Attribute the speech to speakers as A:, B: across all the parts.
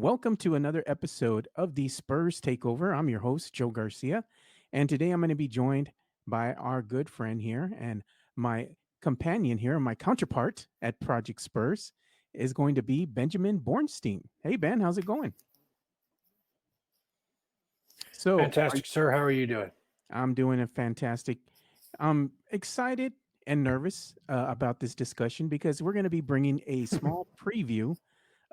A: Welcome to another episode of the Spurs Takeover. I'm your host, Joe Garcia, and today I'm going to be joined by our good friend here and my companion here, my counterpart at Project Spurs is going to be Benjamin Bornstein. Hey, Ben, how's it going? So,
B: Fantastic, sir. How are you doing?
A: I'm doing a fantastic. I'm excited and nervous about this discussion because we're going to be bringing a small preview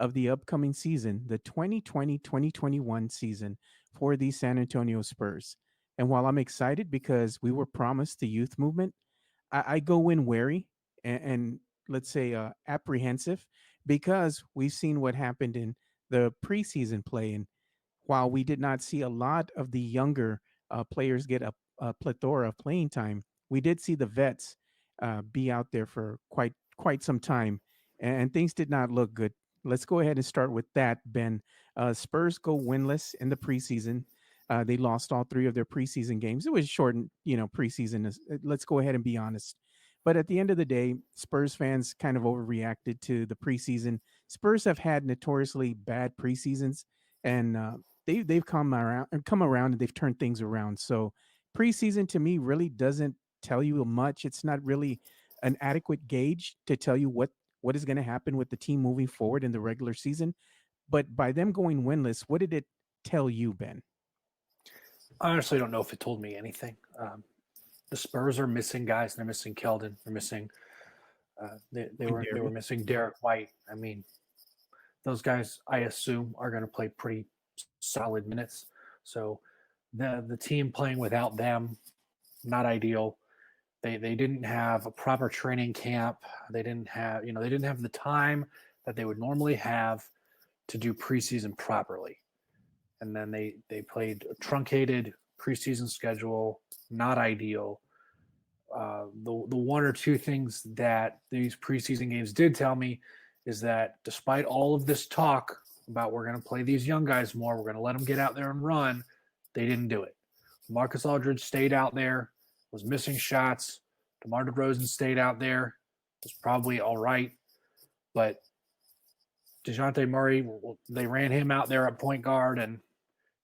A: of the upcoming season, the 2020-2021 season for the San Antonio Spurs. And while I'm excited because we were promised the youth movement, I go in wary and let's say apprehensive because we've seen what happened in the preseason play. And while we did not see a lot of the younger players get a plethora of playing time, we did see the vets be out there for quite some time, and things did not look good. Let's go ahead and start with that, Ben. Spurs go winless in the preseason. They lost all three of their preseason games. It was shortened, preseason. Let's go ahead and be honest. But at the end of the day, Spurs fans kind of overreacted to the preseason. Spurs have had notoriously bad preseasons, and they've come around and they've turned things around. So preseason to me really doesn't tell you much. It's not really an adequate gauge to tell you what is going to happen with the team moving forward in the regular season. But by them going winless, what did it tell you, Ben?
B: I honestly don't know if it told me anything. The Spurs are missing guys. They're missing Keldon. They're missing. They were
A: Darius.
B: missing Derek White. I mean, those guys I assume are going to play pretty solid minutes. So the team playing without them, not ideal. They didn't have a proper training camp. They didn't have the time that they would normally have to do preseason properly. And then they played a truncated preseason schedule, not ideal. The one or two things that these preseason games did tell me is that despite all of this talk about we're going to play these young guys more, we're going to let them get out there and run, they didn't do it. Marcus Aldridge stayed out there, was missing shots. DeMar DeRozan stayed out there, was probably all right, but DeJounte Murray, they ran him out there at point guard, and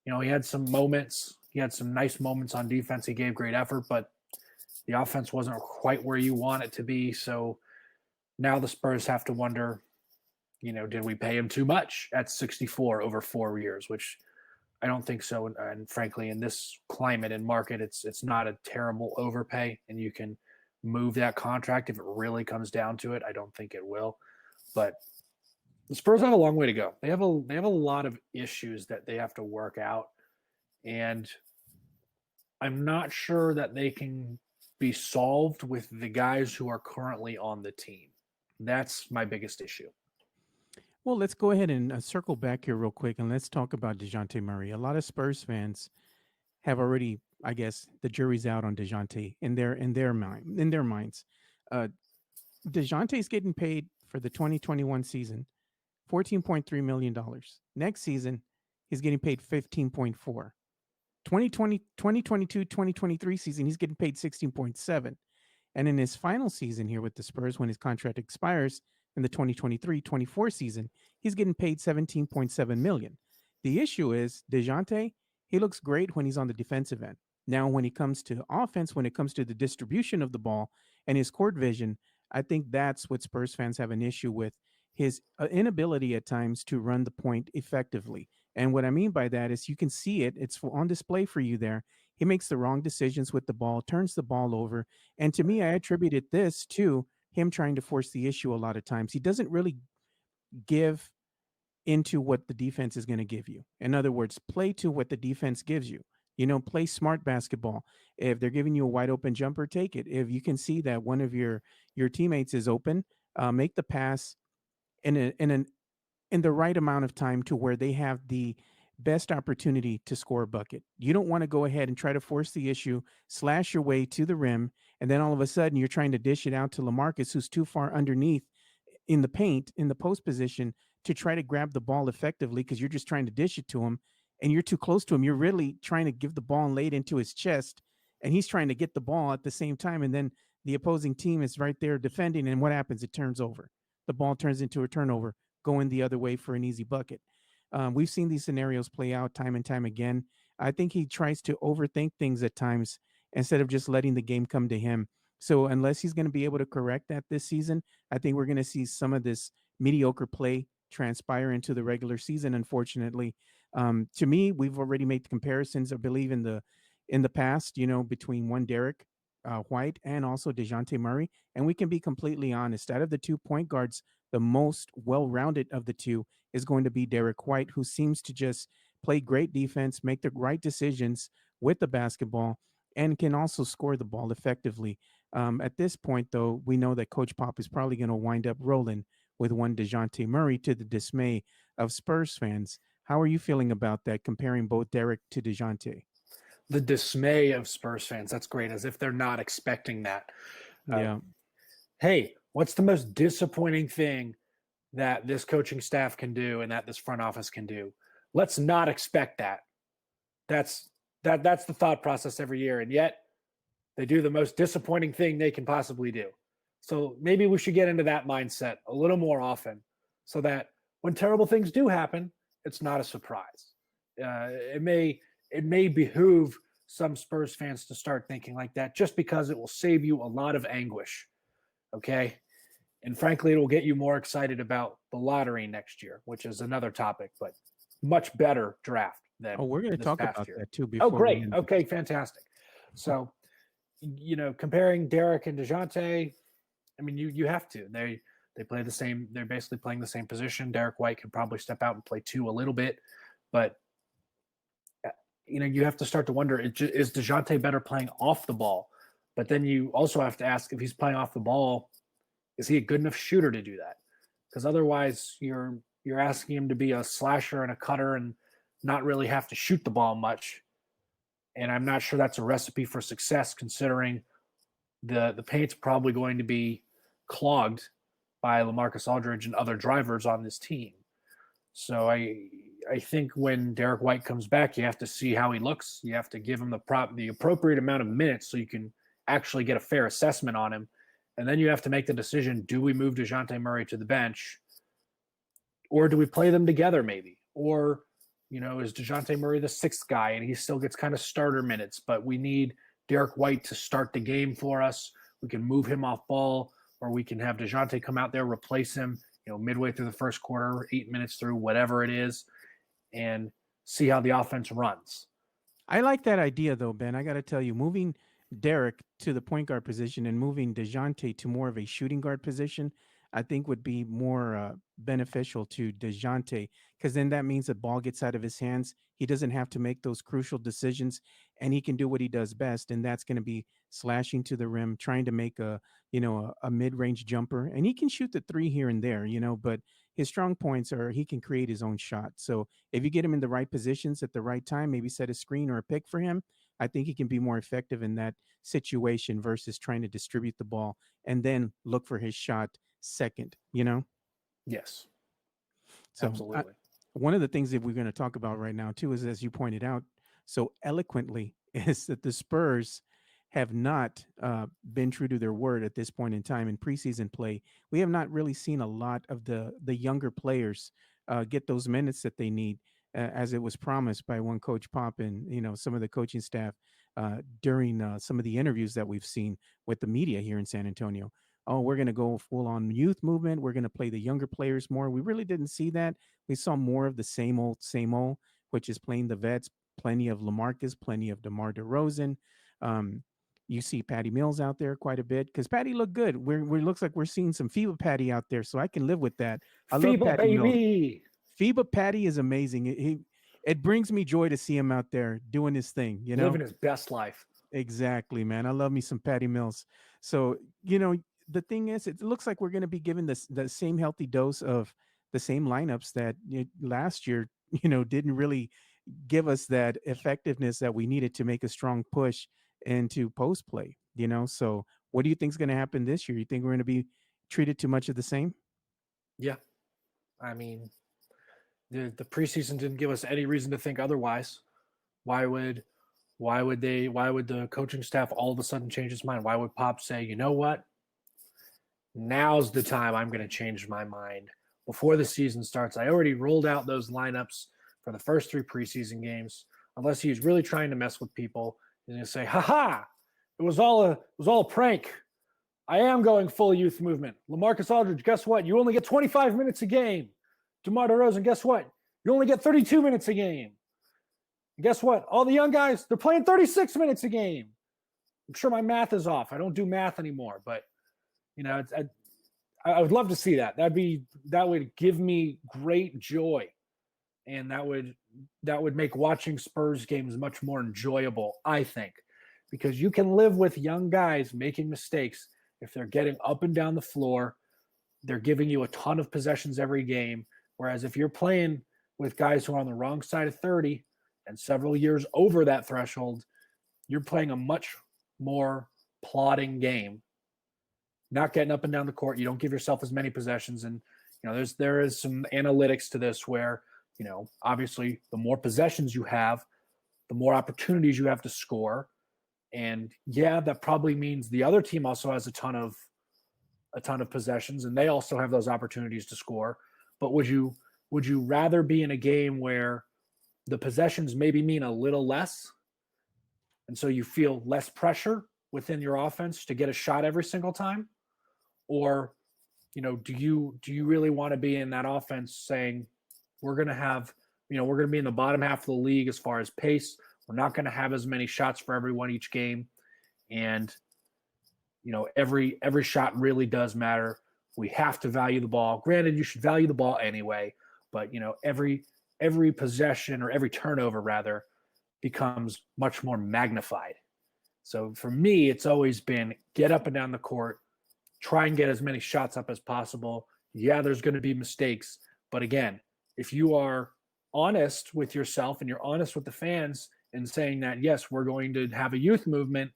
B: he had some moments. He had some nice moments on defense. He gave great effort, but the offense wasn't quite where you want it to be. So now the Spurs have to wonder, did we pay him too much at 64 over 4 years, which I don't think so. And frankly, in this climate and market, it's not a terrible overpay, and you can move that contract if it really comes down to it. I don't think it will, but the Spurs have a long way to go. They have a lot of issues that they have to work out, and I'm not sure that they can be solved with the guys who are currently on the team. That's my biggest issue.
A: Well, let's go ahead and circle back here real quick and let's talk about DeJounte Murray. A lot of Spurs fans have already, I guess, the jury's out on DeJounte in their minds. Uh, DeJounte is getting paid for the 2021 season $14.3 million. Next season, he's getting paid 15.4. 2023 season, he's getting paid 16.7. And in his final season here with the Spurs, when his contract expires in the 2023-24 season, he's getting paid 17.7 million. The issue is DeJounte, he looks great when he's on the defensive end. Now, when it comes to offense, when it comes to the distribution of the ball and his court vision, I think that's what Spurs fans have an issue with, his inability at times to run the point effectively. And what I mean by that is you can see it, it's on display for you there. He makes the wrong decisions with the ball, turns the ball over. And to me, I attributed this to him trying to force the issue a lot of times. He doesn't really give into what the defense is going to give you. In other words, play to what the defense gives you. Play smart basketball. If they're giving you a wide open jumper, take it. If you can see that one of your teammates is open, make the pass in the right amount of time to where they have the best opportunity to score a bucket. You don't want to go ahead and try to force the issue, slash your way to the rim, and then all of a sudden you're trying to dish it out to LaMarcus, who's too far underneath in the paint, in the post position, to try to grab the ball effectively because you're just trying to dish it to him and you're too close to him. You're really trying to give the ball and lay it into his chest, and he's trying to get the ball at the same time. And then the opposing team is right there defending, and what happens? It turns over. The ball turns into a turnover, going the other way for an easy bucket. We've seen these scenarios play out time and time again. I think he tries to overthink things at times instead of just letting the game come to him. So unless he's going to be able to correct that this season, I think we're going to see some of this mediocre play transpire into the regular season. Unfortunately, to me, we've already made the comparisons. I believe in the past, between one Derek White and also Dejounte Murray, and we can be completely honest. Out of the 2 point guards, the most well-rounded of the two is going to be Derek White, who seems to just play great defense, make the right decisions with the basketball, and can also score the ball effectively. At this point, though, we know that Coach Pop is probably going to wind up rolling with one DeJounte Murray to the dismay of Spurs fans. How are you feeling about that, comparing both Derek to DeJounte?
B: The dismay of Spurs fans. That's great, as if they're not expecting that. Uh,
A: Yeah.
B: hey, what's the most disappointing thing that this coaching staff can do and that this front office can do? Let's not expect that. That's the thought process every year, and yet they do the most disappointing thing they can possibly do. So maybe we should get into that mindset a little more often, so that when terrible things do happen, it's not a surprise. It may behoove some Spurs fans to start thinking like that, just because it will save you a lot of anguish. Okay. And frankly, it will get you more excited about the lottery next year, which is another topic, but much better draft
A: Oh,
B: than
A: we're going to
B: this
A: talk
B: past
A: about
B: year.
A: that too
B: Oh,
A: before we
B: great.
A: end
B: Okay,
A: this.
B: fantastic. So, comparing Derek and DeJounte, I mean, you have to. They play the same. They're basically playing the same position. Derek White can probably step out and play two a little bit, but you have to start to wonder: is DeJounte better playing off the ball? But then you also have to ask, if he's playing off the ball, is he a good enough shooter to do that? Because otherwise, you're asking him to be a slasher and a cutter and not really have to shoot the ball much. And I'm not sure that's a recipe for success, considering the paint's probably going to be clogged by LaMarcus Aldridge and other drivers on this team. So I think when Derek White comes back, you have to see how he looks. You have to give him the appropriate amount of minutes so you can actually get a fair assessment on him. And then you have to make the decision: do we move DeJounte Murray to the bench, or do we play them together maybe? Or, is DeJounte Murray the sixth guy and he still gets kind of starter minutes, but we need Derek White to start the game for us? We can move him off ball, or we can have DeJounte come out there, replace him, midway through the first quarter, 8 minutes through, whatever it is, and see how the offense runs.
A: I like that idea though, Ben. I got to tell you, moving Derek to the point guard position and moving DeJounte to more of a shooting guard position, I think would be more beneficial to DeJounte, because then that means the ball gets out of his hands. He doesn't have to make those crucial decisions, and he can do what he does best, and that's going to be slashing to the rim, trying to make a mid-range jumper, and he can shoot the three here and there, but his strong points are he can create his own shot. So if you get him in the right positions at the right time, maybe set a screen or a pick for him, I think he can be more effective in that situation versus trying to distribute the ball and then look for his shot second.
B: Yes,
A: So
B: absolutely.
A: one of the things that we're going to talk about right now too is, as you pointed out so eloquently, is that the Spurs have not been true to their word at this point in time in preseason play. We have not really seen a lot of the younger players get those minutes that they need, as it was promised by one Coach Pop and some of the coaching staff during some of the interviews that we've seen with the media here in San Antonio. Oh, we're going to go full on youth movement. We're going to play the younger players more. We really didn't see that. We saw more of the same old, which is playing the vets, plenty of LaMarcus, plenty of DeMar DeRozan. Um, you see Patty Mills out there quite a bit because Patty looked good. We looks like we're seeing some FIBA Patty out there, so I can live with that. I love
B: FIBA,
A: Patty Mills.
B: baby.
A: FIBA Patty is amazing. It brings me joy to see him out there doing his thing.
B: Living his best life.
A: Exactly, man. I love me some Patty Mills. So the thing is, it looks like we're going to be given the same healthy dose of the same lineups that last year, didn't really give us that effectiveness that we needed to make a strong push into post play. So what do you think is going to happen this year? You think we're going to be treated too much of the same?
B: Yeah. I mean, the preseason didn't give us any reason to think otherwise. Why would the coaching staff all of a sudden change its mind? Why would Pop say, you know what? Now's the time I'm going to change my mind. before the season starts. I already rolled out those lineups for the first 3 preseason games. Unless he's really trying to mess with people, he's going to say, "Ha ha! It was all a prank. I am going full youth movement. LaMarcus Aldridge, guess what? You only get 25 minutes a game. DeMar DeRozan, guess what? You only get 32 minutes a game. And guess what? All the young guys, they're playing 36 minutes a game." I'm sure my math is off. I don't do math anymore, but I would love to see that. That would give me great joy, and that would make watching Spurs games much more enjoyable, I think, because you can live with young guys making mistakes if they're getting up and down the floor. They're giving you a ton of possessions every game, whereas if you're playing with guys who are on the wrong side of 30 and several years over that threshold, you're playing a much more plodding game, not getting up and down the court. You don't give yourself as many possessions. And, there is some analytics to this where, obviously the more possessions you have, the more opportunities you have to score. And yeah, that probably means the other team also has a ton of possessions and they also have those opportunities to score. But would you rather be in a game where the possessions maybe mean a little less, and so you feel less pressure within your offense to get a shot every single time? Or, do you really want to be in that offense saying, we're going to be in the bottom half of the league as far as pace. We're not going to have as many shots for everyone each game. And, every shot really does matter. We have to value the ball. Granted, you should value the ball anyway, but, every possession or every turnover rather becomes much more magnified. So for me, it's always been get up and down the court, try and get as many shots up as possible. Yeah, there's going to be mistakes. But again, if you are honest with yourself and you're honest with the fans and saying that, yes, we're going to have a youth movement,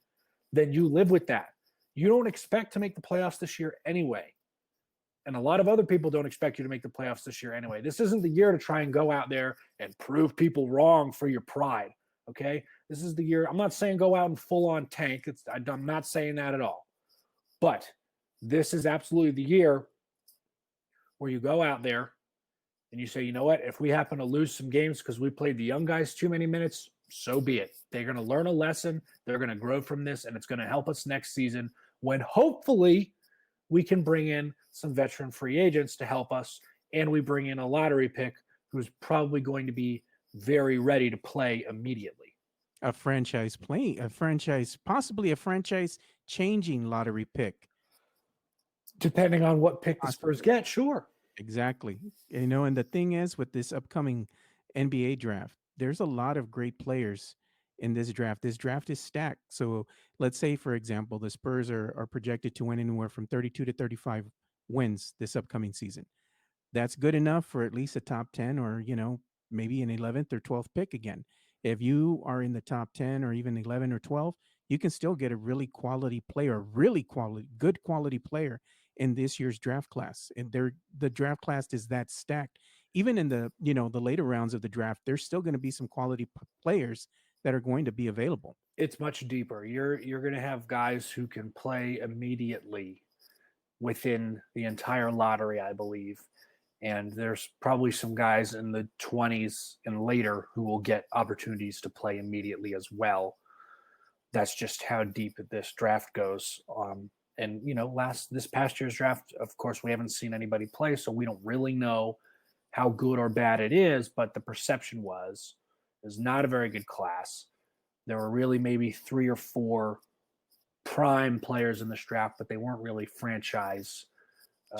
B: then you live with that. You don't expect to make the playoffs this year anyway. And a lot of other people don't expect you to make the playoffs this year anyway. This isn't the year to try and go out there and prove people wrong for your pride. Okay, this is the year. I'm not saying go out and full on tank. I'm not saying that at all. But this is absolutely the year where you go out there and you say, you know what, if we happen to lose some games because we played the young guys too many minutes, so be it. They're going to learn a lesson. They're going to grow from this, and it's going to help us next season when hopefully we can bring in some veteran free agents to help us, and we bring in a lottery pick who's probably going to be very ready to play immediately.
A: Possibly a franchise changing lottery pick.
B: Depending on what pick the Spurs get, sure.
A: Exactly. And the thing is, with this upcoming NBA draft, there's a lot of great players in this draft. This draft is stacked. So let's say, for example, the Spurs are projected to win anywhere from 32 to 35 wins this upcoming season. That's good enough for at least a top 10 or, maybe an 11th or 12th pick again. If you are in the top 10 or even 11 or 12, you can still get a good quality player in this year's draft class. And the draft class is that stacked. Even in the later rounds of the draft, there's still going to be some quality players that are going to be available.
B: It's much deeper. You're going to have guys who can play immediately within the entire lottery, I believe. And there's probably some guys in the 20s and later who will get opportunities to play immediately as well. That's just how deep this draft goes. And this past year's draft, of course, we haven't seen anybody play, so we don't really know how good or bad it is. But the perception was not a very good class. There were really maybe 3 or 4 prime players in this draft, but they weren't really franchise.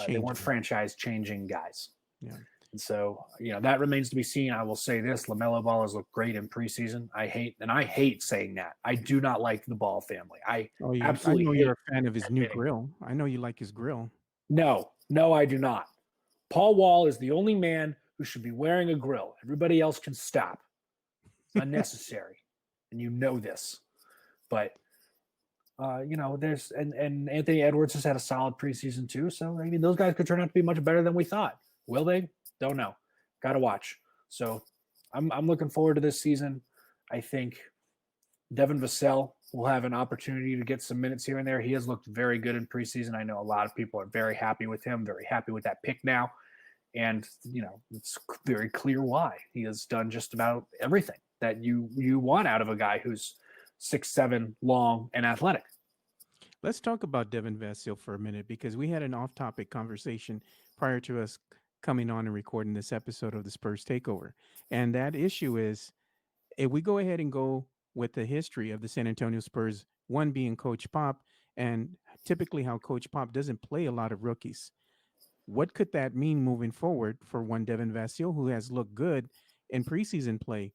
B: They weren't franchise changing guys.
A: Yeah.
B: And so, that remains to be seen. I will say this: LaMelo Ball has looked great in preseason. I hate saying that. I do not like the Ball family. Absolutely.
A: I know you're a fan of his new grill. I know you like his grill.
B: No, I do not. Paul Wall is the only man who should be wearing a grill. Everybody else can stop. It's unnecessary, and you know this. But there's and Anthony Edwards has had a solid preseason too. So I mean, those guys could turn out to be much better than we thought. Will they? Don't know. Got to watch. So I'm looking forward to this season. I think Devin Vassell will have an opportunity to get some minutes here and there. He has looked very good in preseason. I know a lot of people are very happy with him, very happy with that pick now. And it's very clear why. He has done just about everything that you want out of a guy who's 6'7", long, and athletic.
A: Let's talk about Devin Vassell for a minute because we had an off-topic conversation prior to us coming on and recording this episode of the Spurs Takeover, and that issue is if we go ahead and go with the history of the San Antonio Spurs, one being Coach Pop, and typically how Coach Pop doesn't play a lot of rookies. What could that mean moving forward for one Devin Vassell who has looked good in preseason play?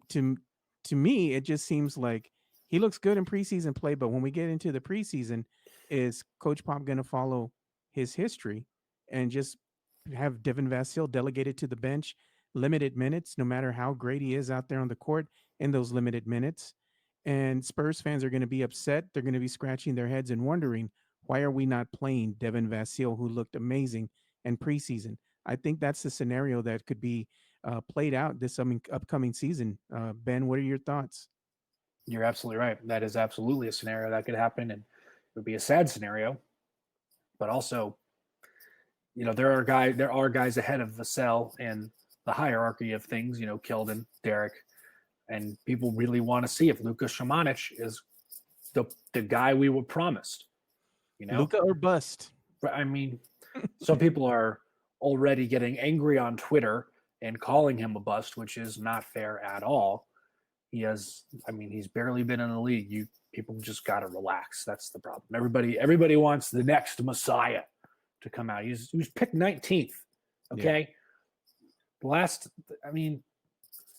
A: To me, it just seems like he looks good in preseason play, but when we get into the preseason, is Coach Pop going to follow his history and just have Devin Vassell delegated to the bench, limited minutes, no matter how great he is out there on the court in those limited minutes? And Spurs fans are going to be upset. They're going to be scratching their heads and wondering, why are we not playing Devin Vassell, who looked amazing in preseason? I think that's the scenario that could be played out this upcoming season. Ben, what are your thoughts?
B: You're absolutely right. That is absolutely a scenario that could happen, and it would be a sad scenario. But also, there are guys ahead of Vassell in the hierarchy of things. Keldon, Derek, and people really want to see if Luka Shamanic is the guy we were promised.
A: Luka or bust.
B: I mean, some people are already getting angry on Twitter and calling him a bust, which is not fair at all. He's barely been in the league. People just got to relax. That's the problem. Everybody wants the next Messiah to come out. He was picked 19th. Okay. Yeah.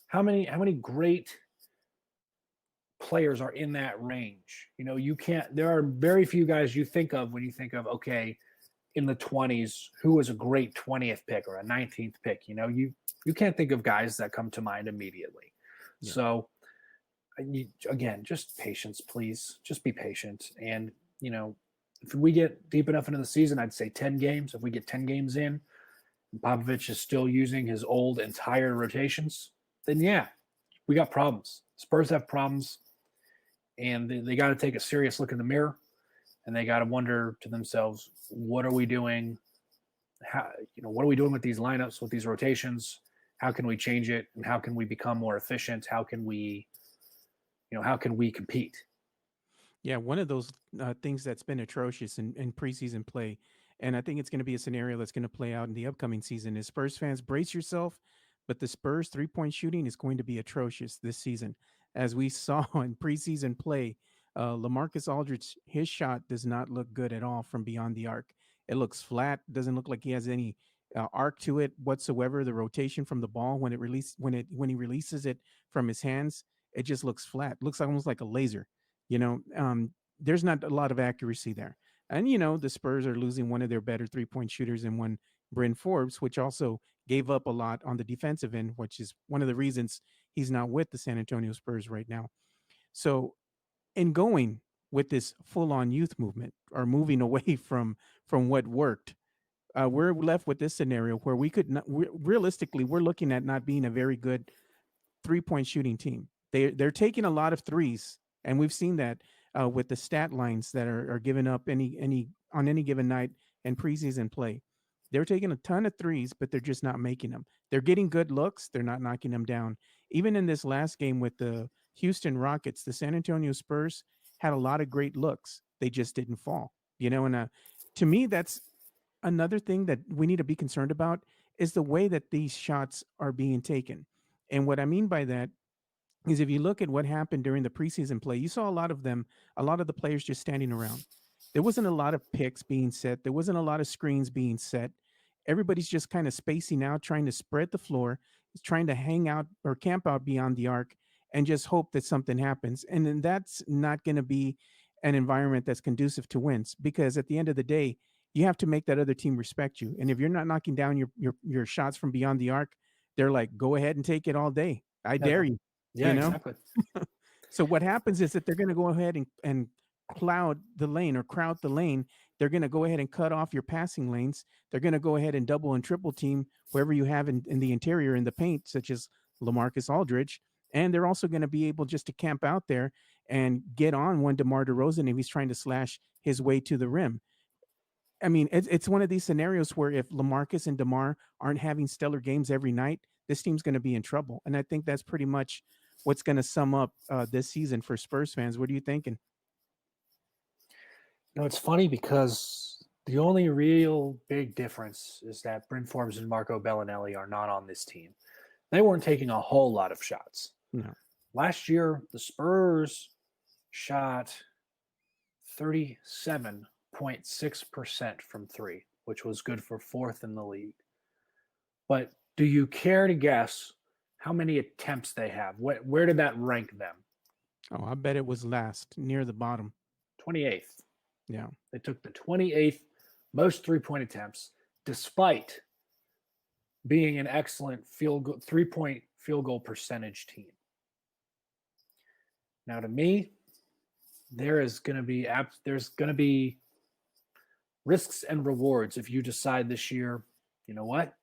B: How many great players are in that range? There are very few guys you think of when you think of, okay, in the 20s, who was a great 20th pick or a 19th pick. You can't think of guys that come to mind immediately. Yeah. So again, just patience, please. Just be patient. And, if we get deep enough into the season, I'd say 10 games. If we get 10 games in, and Popovich is still using his old and tired rotations, then yeah, we got problems. Spurs have problems, and they got to take a serious look in the mirror, and they got to wonder to themselves, what are we doing? What are we doing with these lineups, with these rotations? How can we change it? And how can we become more efficient? How can we compete?
A: Yeah, one of those things that's been atrocious in preseason play, and I think it's going to be a scenario that's going to play out in the upcoming season, is Spurs fans, brace yourself, but the Spurs three-point shooting is going to be atrocious this season. As we saw in preseason play, LaMarcus Aldridge, his shot does not look good at all from beyond the arc. It looks flat, doesn't look like he has any arc to it whatsoever. The rotation from the ball when he releases it from his hands, it just looks flat. Looks almost like a laser. There's not a lot of accuracy there. And, the Spurs are losing one of their better three-point shooters in one, Bryn Forbes, which also gave up a lot on the defensive end, which is one of the reasons he's not with the San Antonio Spurs right now. So in going with this full-on youth movement or moving away from what worked, we're left with this scenario where we could not, realistically, we're looking at not being a very good three-point shooting team. They're taking a lot of threes, and we've seen that with the stat lines that are given up any on any given night in preseason play. They're taking a ton of threes, but they're just not making them. They're getting good looks. They're not knocking them down. Even in this last game with the Houston Rockets, the San Antonio Spurs had a lot of great looks. They just didn't fall. And to me, that's another thing that we need to be concerned about is the way that these shots are being taken. And what I mean by that is if you look at what happened during the preseason play, you saw a lot of the players just standing around. There wasn't a lot of picks being set. There wasn't a lot of screens being set. Everybody's just kind of spacing out, trying to spread the floor, trying to hang out or camp out beyond the arc and just hope that something happens. And then that's not going to be an environment that's conducive to wins, because at the end of the day, you have to make that other team respect you. And if you're not knocking down your shots from beyond the arc, they're like, go ahead and take it all day. I dare you.
B: Yeah, exactly.
A: So what happens is that they're going to go ahead and crowd the lane. They're going to go ahead and cut off your passing lanes. They're going to go ahead and double and triple team wherever you have in the interior in the paint, such as LaMarcus Aldridge. And they're also going to be able just to camp out there and get on one DeMar DeRozan if he's trying to slash his way to the rim. I mean, it's one of these scenarios where if LaMarcus and DeMar aren't having stellar games every night, this team's going to be in trouble. And I think that's pretty much what's going to sum up this season for Spurs fans. What are you thinking?
B: It's funny because the only real big difference is that Bryn Forbes and Marco Bellinelli are not on this team. They weren't taking a whole lot of shots.
A: No.
B: Last year, the Spurs shot 37.6% from three, which was good for fourth in the league. But do you care to guess how many attempts they have? Where did that rank them?
A: Oh, I bet it was last, near the bottom.
B: 28th.
A: Yeah.
B: They took the 28th most three-point attempts, despite being an excellent three-point field goal percentage team. Now, to me, there's going to be risks and rewards if you decide this year, you know what?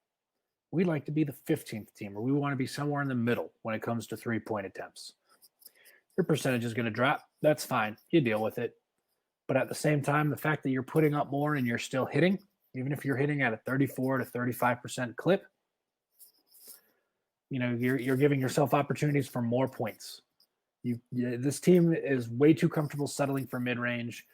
B: We'd like to be the 15th team, or we want to be somewhere in the middle when it comes to three-point attempts. Your percentage is going to drop. That's fine. You deal with it. But at the same time, the fact that you're putting up more and you're still hitting, even if you're hitting at a 34 to 35% clip, you're giving yourself opportunities for more points. This team is way too comfortable settling for mid-range,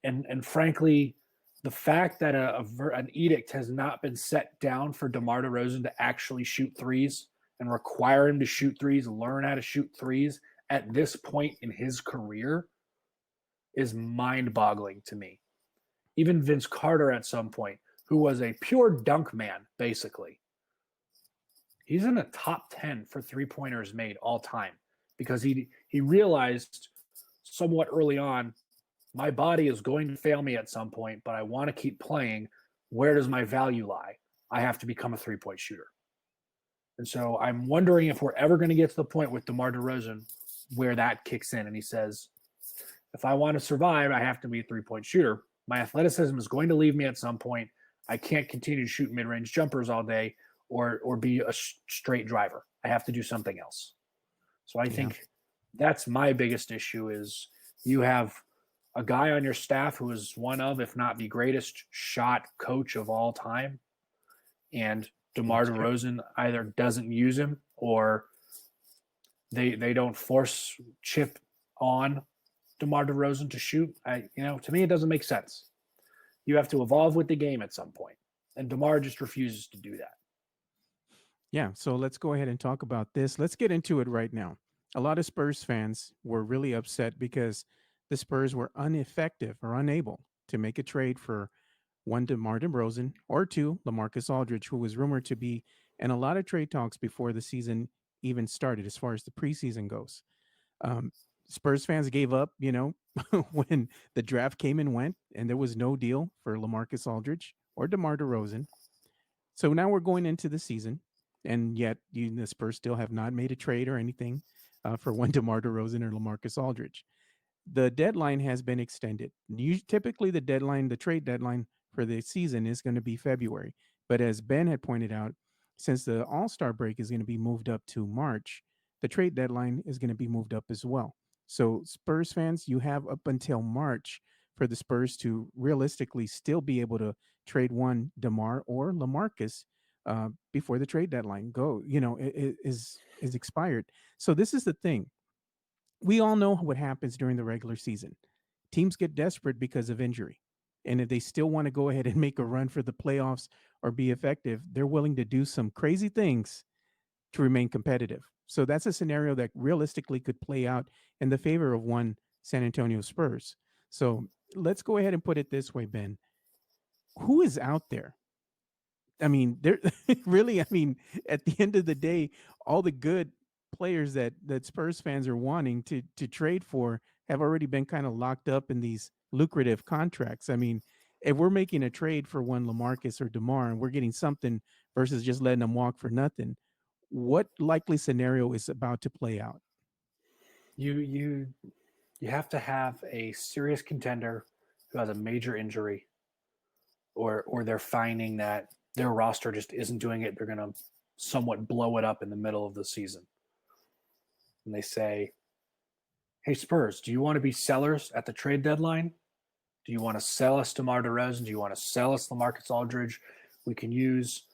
B: and frankly, the fact that an edict has not been set down for DeMar DeRozan to actually shoot threes and require him to shoot threes, learn how to shoot threes at this point in his career is mind-boggling to me. Even Vince Carter at some point, who was a pure dunk man, basically, he's in the top 10 for three-pointers made all time because he realized somewhat early on, my body is going to fail me at some point, but I want to keep playing. Where does my value lie? I have to become a three-point shooter. And so I'm wondering if we're ever going to get to the point with DeMar DeRozan where that kicks in and he says, if I want to survive, I have to be a three-point shooter. My athleticism is going to leave me at some point. I can't continue to shoot mid-range jumpers all day or be a straight driver. I have to do something else. So I think that's my biggest issue is you have a guy on your staff who is one of, if not the greatest shot coach of all time, and DeMar DeRozan either doesn't use him or they don't force chip on DeMar DeRozan to shoot. To me, it doesn't make sense. You have to evolve with the game at some point, and DeMar just refuses to do that.
A: Yeah, so let's go ahead and talk about this. Let's get into it right now. A lot of Spurs fans were really upset because the Spurs were ineffective or unable to make a trade for one, DeMar DeRozan, or two, LaMarcus Aldridge, who was rumored to be in a lot of trade talks before the season even started, as far as the preseason goes. Spurs fans gave up, when the draft came and went, and there was no deal for LaMarcus Aldridge or DeMar DeRozan. So now we're going into the season, and yet the Spurs still have not made a trade or anything for one DeMar DeRozan or LaMarcus Aldridge. The deadline has been extended. Typically, the trade deadline for the season is going to be February. But as Ben had pointed out, since the All-Star break is going to be moved up to March, the trade deadline is going to be moved up as well. So Spurs fans, you have up until March for the Spurs to realistically still be able to trade one DeMar or LaMarcus before the trade deadline is expired. So this is the thing. We all know what happens during the regular season. Teams get desperate because of injury. And if they still want to go ahead and make a run for the playoffs or be effective, they're willing to do some crazy things to remain competitive. So that's a scenario that realistically could play out in the favor of one San Antonio Spurs. So let's go ahead and put it this way, Ben. Who is out there? I mean, there really, at the end of the day, all the good players that Spurs fans are wanting to trade for have already been kind of locked up in these lucrative contracts. I mean, if we're making a trade for one LaMarcus or DeMar and we're getting something versus just letting them walk for nothing, what likely scenario is about to play out?
B: You have to have a serious contender who has a major injury, or they're finding that their roster just isn't doing it. They're going to somewhat blow it up in the middle of the season. And they say, hey, Spurs, do you want to be sellers at the trade deadline? Do you want to sell us DeMar DeRozan? Do you want to sell us LaMarcus Aldridge? We can use,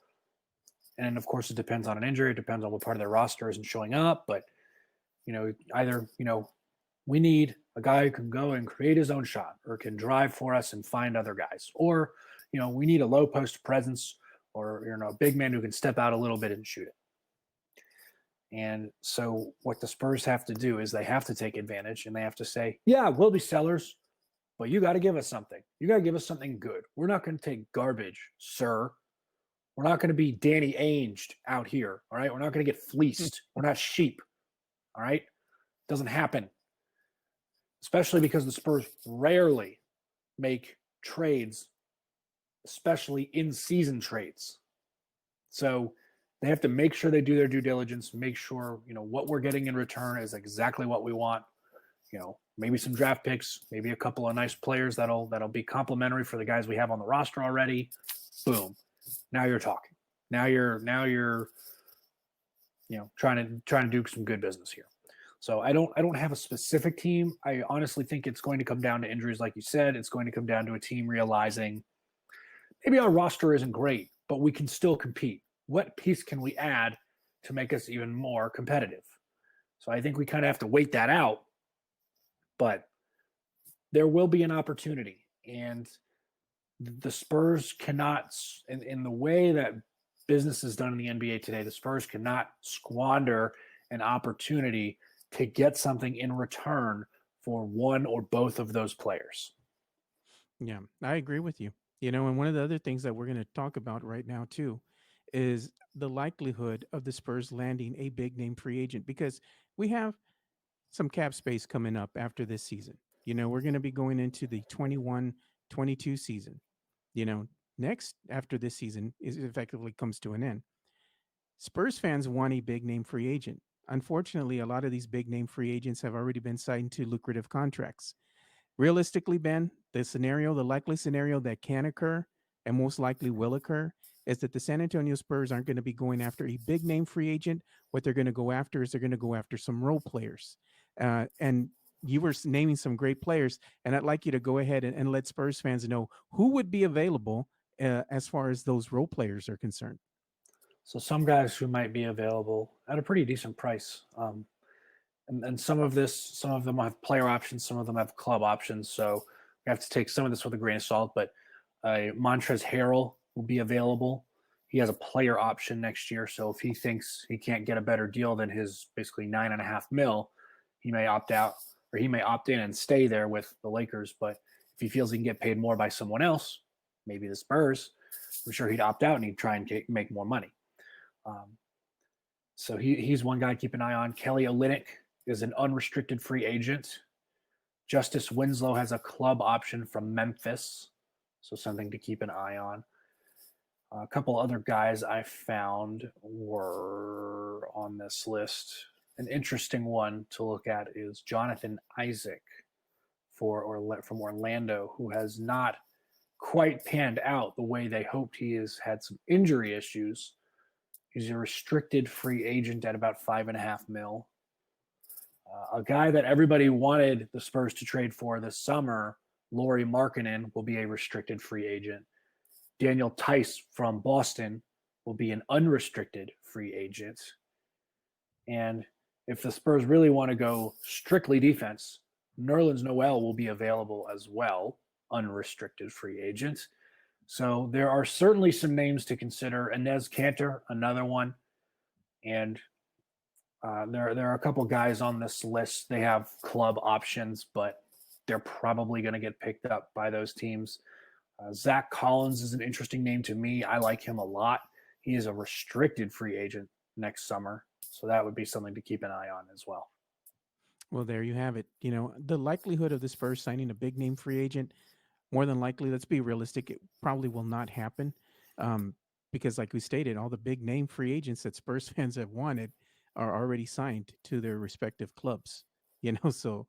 B: and of course, it depends on an injury. It depends on what part of their roster isn't showing up. But, either, we need a guy who can go and create his own shot or can drive for us and find other guys. Or, we need a low post presence or, a big man who can step out a little bit and shoot it. And so what the Spurs have to do is they have to take advantage and they have to say, yeah, we'll be sellers, but you got to give us something. You got to give us something good. We're not going to take garbage, sir. We're not going to be Danny Ainge out here. All right. We're not going to get fleeced. We're not sheep. All right. Doesn't happen. Especially because the Spurs rarely make trades, especially in-season trades. So they have to make sure they do their due diligence, make sure, what we're getting in return is exactly what we want. Maybe some draft picks, maybe a couple of nice players that'll be complimentary for the guys we have on the roster already. Boom. Now you're talking. Now you're trying to do some good business here. So I don't have a specific team. I honestly think it's going to come down to injuries, like you said. It's going to come down to a team realizing maybe our roster isn't great, but we can still compete. What piece can we add to make us even more competitive? So I think we kind of have to wait that out. But there will be an opportunity. And the Spurs cannot, in the way that business is done in the NBA today, the Spurs cannot squander an opportunity to get something in return for one or both of those players.
A: Yeah, I agree with you. And one of the other things that we're going to talk about right now, too, is the likelihood of the Spurs landing a big name free agent because we have some cap space coming up after this season. We're going to be going into the 21-22 season. Next after this season is effectively comes to an end. Spurs fans want a big name free agent. Unfortunately, a lot of these big name free agents have already been signed to lucrative contracts. Realistically, Ben, the likely scenario that can occur and most likely will occur is that the San Antonio Spurs aren't going to be going after a big name free agent. What they're going to go after is they're going to go after some role players. And you were naming some great players, and I'd like you to go ahead and let Spurs fans know who would be available as far as those role players are concerned.
B: So some guys who might be available at a pretty decent price. And some of them have player options, some of them have club options. So we have to take some of this with a grain of salt. But Montrezl Harrell will be available. He has a player option next year. So if he thinks he can't get a better deal than his basically $9.5 million, he may opt out or he may opt in and stay there with the Lakers. But if he feels he can get paid more by someone else, maybe the Spurs, I'm sure he'd opt out and he'd try and make more money. So he's one guy to keep an eye on. Kelly Olynyk is an unrestricted free agent. Justice Winslow has a club option from Memphis, so something to keep an eye on. A couple other guys I found were on this list. An interesting one to look at is Jonathan Isaac from Orlando, who has not quite panned out the way they hoped. He has had some injury issues. He's a restricted free agent at about $5.5 million. A guy that everybody wanted the Spurs to trade for this summer, Lauri Markkanen, will be a restricted free agent. Daniel Tice from Boston will be an unrestricted free agent. And if the Spurs really want to go strictly defense, Nerlens Noel will be available as well, unrestricted free agent. So there are certainly some names to consider. Enes Kanter, another one. And there are a couple guys on this list. They have club options, but they're probably going to get picked up by those teams. Zach Collins is an interesting name to me. I like him a lot. He is a restricted free agent next summer. So that would be something to keep an eye on as well.
A: Well, there you have it. The likelihood of the Spurs signing a big name free agent, more than likely, let's be realistic, it probably will not happen. Because like we stated, all the big name free agents that Spurs fans have wanted are already signed to their respective clubs. So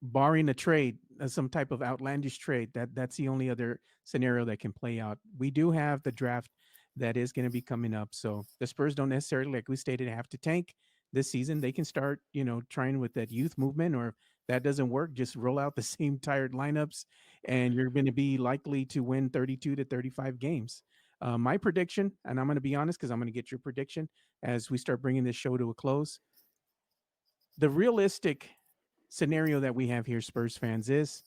A: barring a trade, some type of outlandish trade, that's the only other scenario that can play out. We do have the draft that is going to be coming up. So the Spurs don't necessarily, like we stated, have to tank this season. They can start, trying with that youth movement, or that doesn't work. Just roll out the same tired lineups, and you're going to be likely to win 32 to 35 games. My prediction, and I'm going to be honest because I'm going to get your prediction as we start bringing this show to a close. The realistic scenario that we have here, Spurs fans, is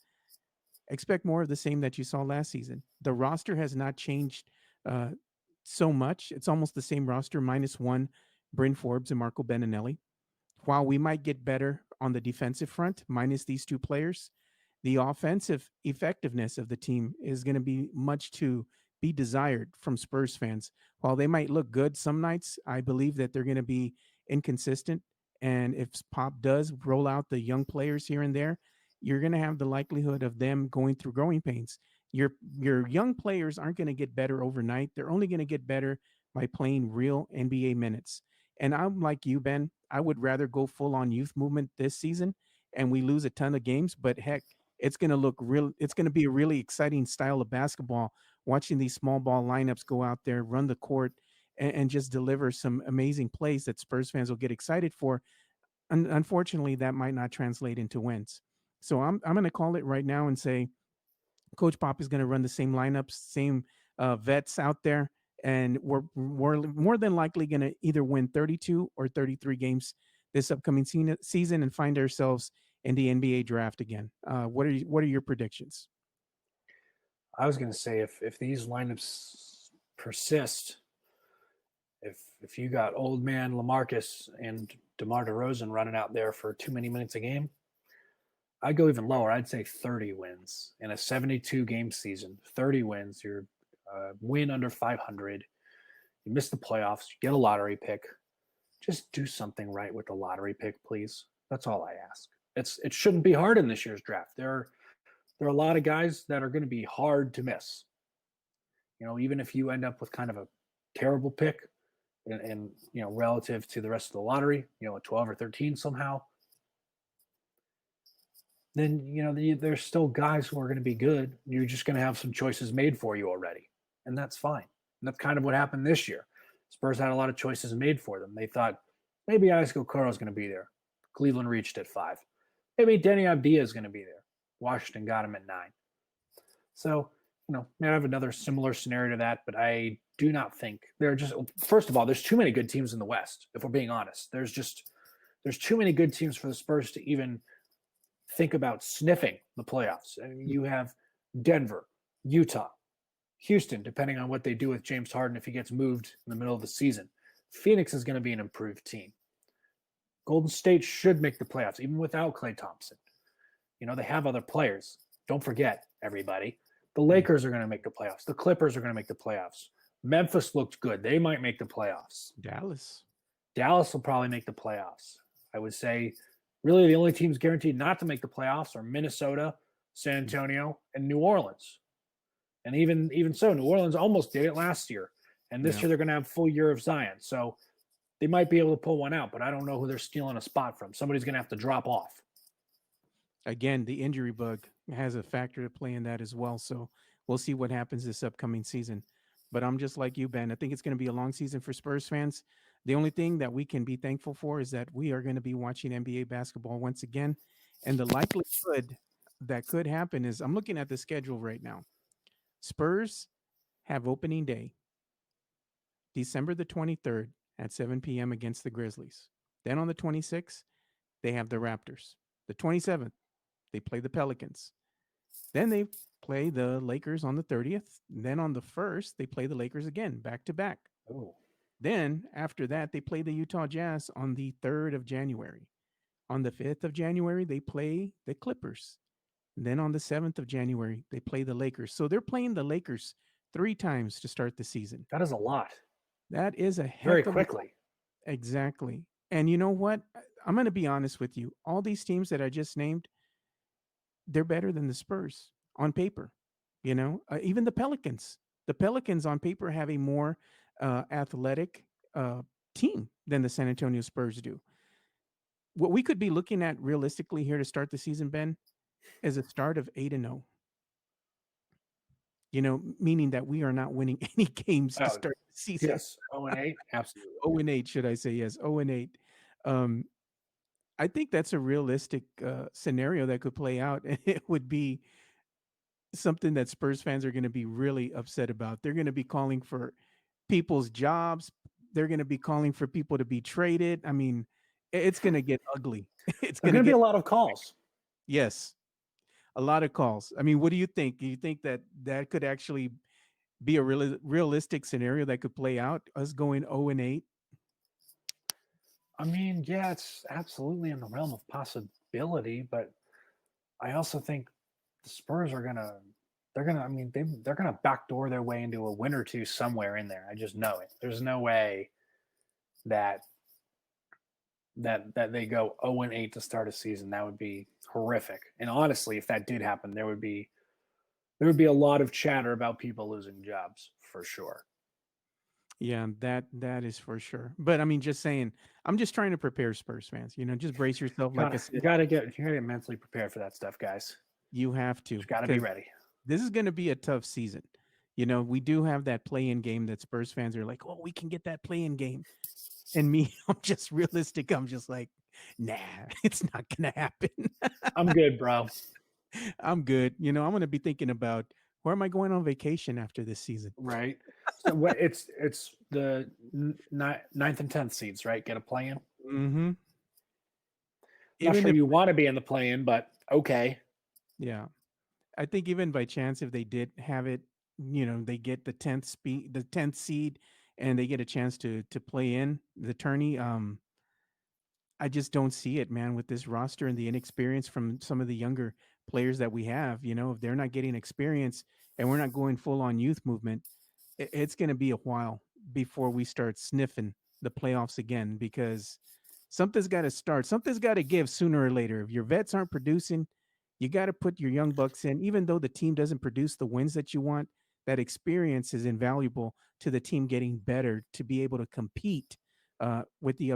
A: expect more of the same that you saw last season. The roster has not changed uh, so much. It's almost the same roster, minus one, Bryn Forbes and Marco Beninelli. While we might get better on the defensive front, minus these two players, the offensive effectiveness of the team is going to be much to be desired from Spurs fans. While they might look good some nights, I believe that they're going to be inconsistent. And if Pop does roll out the young players here and there, you're going to have the likelihood of them going through growing pains. Your young players aren't going to get better overnight. They're only going to get better by playing real NBA minutes. And I'm like you, Ben. I would rather go full on youth movement this season and we lose a ton of games, but heck, it's going to look real. It's going to be a really exciting style of basketball. Watching these small ball lineups go out there, run the court, and just deliver some amazing plays that Spurs fans will get excited for. Unfortunately, that might not translate into wins. So I'm going to call it right now and say Coach Pop is going to run the same lineups, same vets out there, and we're more than likely going to either win 32 or 33 games this upcoming season and find ourselves in the NBA draft again. What are your predictions?
B: I was going to say if these lineups persist, if you got old man LaMarcus and DeMar DeRozan running out there for too many minutes a game, I'd go even lower. I'd say 30 wins in a 72 game season. 30 wins. You're win under 500. You miss the playoffs. You get a lottery pick. Just do something right with the lottery pick, please. That's all I ask. It shouldn't be hard in this year's draft. There are a lot of guys that are going to be hard to miss. Even if you end up with kind of a terrible pick, and relative to the rest of the lottery, a 12 or 13 somehow, then there's still guys who are going to be good. You're just going to have some choices made for you already, and that's fine. And that's kind of what happened this year. Spurs had a lot of choices made for them. They thought maybe Isaac Okoro is going to be there. Cleveland reached at 5. Maybe Denny Avdia is going to be there. Washington got him at 9. So, may have another similar scenario to that, but I do not think first of all, there's too many good teams in the West, if we're being honest. There's too many good teams for the Spurs to even think about sniffing the playoffs. I mean, you have Denver, Utah, Houston, depending on what they do with James Harden if he gets moved in the middle of the season. Phoenix is going to be an improved team. Golden State should make the playoffs, even without Klay Thompson. They have other players. Don't forget, everybody. The Lakers are going to make the playoffs. The Clippers are going to make the playoffs. Memphis looked good. They might make the playoffs. Dallas will probably make the playoffs. I would say really the only teams guaranteed not to make the playoffs are Minnesota, San Antonio, and New Orleans. And even so, New Orleans almost did it last year. And this year they're going to have a full year of Zion. So they might be able to pull one out, but I don't know who they're stealing a spot from. Somebody's going to have to drop off.
A: Again, the injury bug has a factor to play in that as well. So we'll see what happens this upcoming season. But I'm just like you, Ben. I think it's going to be a long season for Spurs fans. The only thing that we can be thankful for is that we are going to be watching NBA basketball once again. And the likelihood that could happen is I'm looking at the schedule right now. Spurs have opening day, December the 23rd at 7 p.m. against the Grizzlies. Then on the 26th, they have the Raptors. The 27th, they play the Pelicans. Then they play the Lakers on the 30th. Then on the 1st, they play the Lakers again, back to back.
B: Oh.
A: Then after that, they play the Utah Jazz on the 3rd of January. On the 5th of January, they play the Clippers. And then on the 7th of January, they play the Lakers. So they're playing the Lakers 3 times to start the season.
B: That is a lot.
A: That is a heck
B: very
A: of
B: quickly.
A: Exactly. And you know what? I'm going to be honest with you. All these teams that I just named, they're better than the Spurs on paper. Even the Pelicans. The Pelicans on paper have a more athletic team than the San Antonio Spurs do. What we could be looking at realistically here to start the season, Ben, is a start of 8-0. Meaning that we are not winning any games to start the season.
B: Yes, 0-8, absolutely.
A: 0-8, should I say? Yes, 0-8. I think that's a realistic scenario that could play out, and it would be something that Spurs fans are going to be really upset about. They're going to be calling for people's jobs. They're going to be calling for people to be traded. I mean, it's going to get ugly. It's
B: There are
A: going to
B: going to be a
A: get,
B: lot of calls.
A: yes, a lot of calls. I mean, what do you think? Do you think that that could actually be a realistic scenario that could play out? Us going 0-8?
B: I mean, yeah, it's absolutely in the realm of possibility, but I also think the Spurs are gonna I mean they're gonna backdoor their way into a win or two somewhere in there. I just know it. There's no way that that they go 0-8 to start a season. That would be horrific. And honestly, if that did happen, there would be a lot of chatter about people losing jobs for sure.
A: Yeah, that is for sure. But I mean, just saying, I'm just trying to prepare Spurs fans. Just brace yourself. Like I
B: You
A: said,
B: gotta get mentally prepared for that stuff, guys.
A: you have to
B: Just gotta be
A: because
B: ready.
A: this is going to be a tough season. We do have that play-in game that Spurs fans are like, "Oh, we can get that play-in game." And me, I'm just realistic. I'm just like, "Nah, it's not going to happen."
B: I'm good, bro.
A: I'm good. I'm going to be thinking about where am I going on vacation after this season?
B: Right. So what it's the ninth and 10th seeds, right? Get a play in.
A: Mhm.
B: Not
A: Even
B: sure
A: if
B: you want to be in the play in, but okay.
A: yeah, I think even by chance if they did have it, they get the 10th seed and they get a chance to play in the tourney. I just don't see it, man, with this roster and the inexperience from some of the younger players that we have. If they're not getting experience and we're not going full on youth movement, it's going to be a while before we start sniffing the playoffs again because something's got to start. Something's got to give sooner or later. If your vets aren't producing, you got to put your young bucks in. Even though the team doesn't produce the wins that you want, that experience is invaluable to the team getting better to be able to compete with the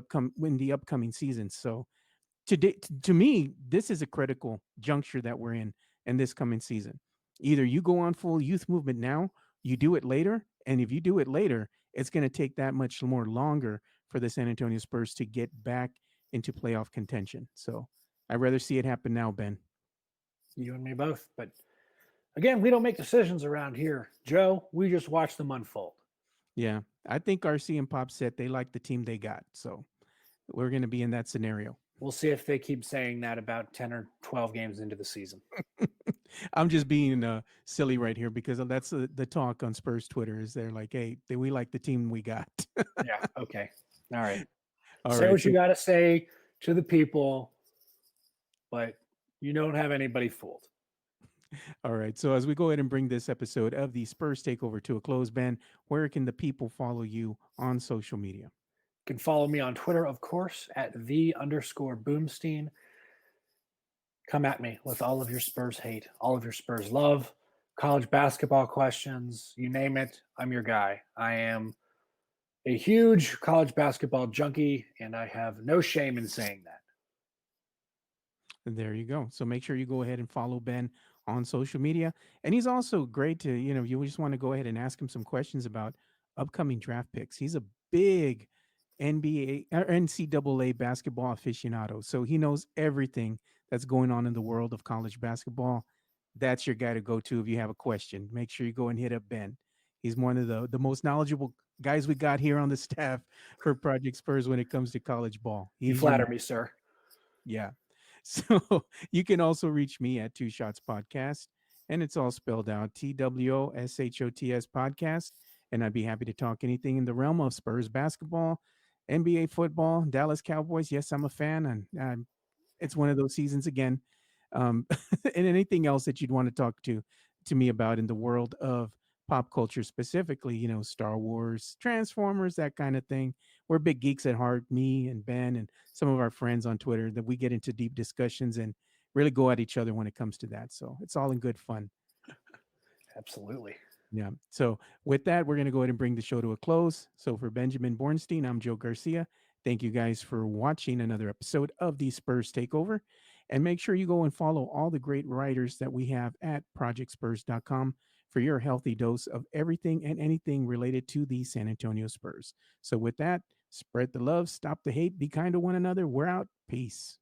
A: upcoming season. So to me, this is a critical juncture that we're in this coming season. Either you go on full youth movement now, you do it later, and if you do it later, it's going to take that much more longer for the San Antonio Spurs to get back into playoff contention. So I'd rather see it happen now, Ben.
B: You and me both. But again, we don't make decisions around here, Joe. We just watch them unfold.
A: Yeah, I think Garcia and Pop said they like the team they got, so we're going to be in that scenario.
B: We'll see if they keep saying that about 10 or 12 games into the season.
A: I'm just being silly right here because that's the talk on Spurs Twitter is they're like, hey, we like the team we got.
B: Yeah. Okay. All right.
A: All
B: Say
A: right.
B: what you
A: So,
B: got to say to the people, but you don't have anybody fooled.
A: all right. So, as we go ahead and bring this episode of the Spurs Takeover to a close, Ben, where can the people follow you on social media?
B: You can follow me on Twitter, of course, at @the_Boomstein. Come at me with all of your Spurs hate, all of your Spurs love, college basketball questions, you name it. I'm your guy. I am a huge college basketball junkie, and I have no shame in saying that.
A: There you go. So make sure you go ahead and follow Ben on social media. And he's also great to, you just want to go ahead and ask him some questions about upcoming draft picks. He's a big NBA or NCAA basketball aficionado. So he knows everything that's going on in the world of college basketball. That's your guy to go to if you have a question. Make sure you go and hit up Ben. He's one of the most knowledgeable guys we got here on the staff for Project Spurs when it comes to college ball.
B: You
A: He's your
B: flatter
A: man.
B: me, sir.
A: Yeah. So you can also reach me at Two Shots Podcast, and it's all spelled out TWOSHOTS Podcast. And I'd be happy to talk anything in the realm of Spurs basketball, NBA football, Dallas Cowboys. Yes, I'm a fan, and it's one of those seasons again. Um, and anything else that you'd want to talk to me about in the world of pop culture, specifically, Star Wars, Transformers, that kind of thing. We're big geeks at heart, me and Ben and some of our friends on Twitter, that we get into deep discussions and really go at each other when it comes to that. So it's all in good fun.
B: Absolutely.
A: Yeah. So with that, we're going to go ahead and bring the show to a close. So for Benjamin Bornstein, I'm Joe Garcia. Thank you guys for watching another episode of the Spurs Takeover. And make sure you go and follow all the great writers that we have at projectspurs.com for your healthy dose of everything and anything related to the San Antonio Spurs. So with that, spread the love, stop the hate, be kind to one another. We're out. Peace.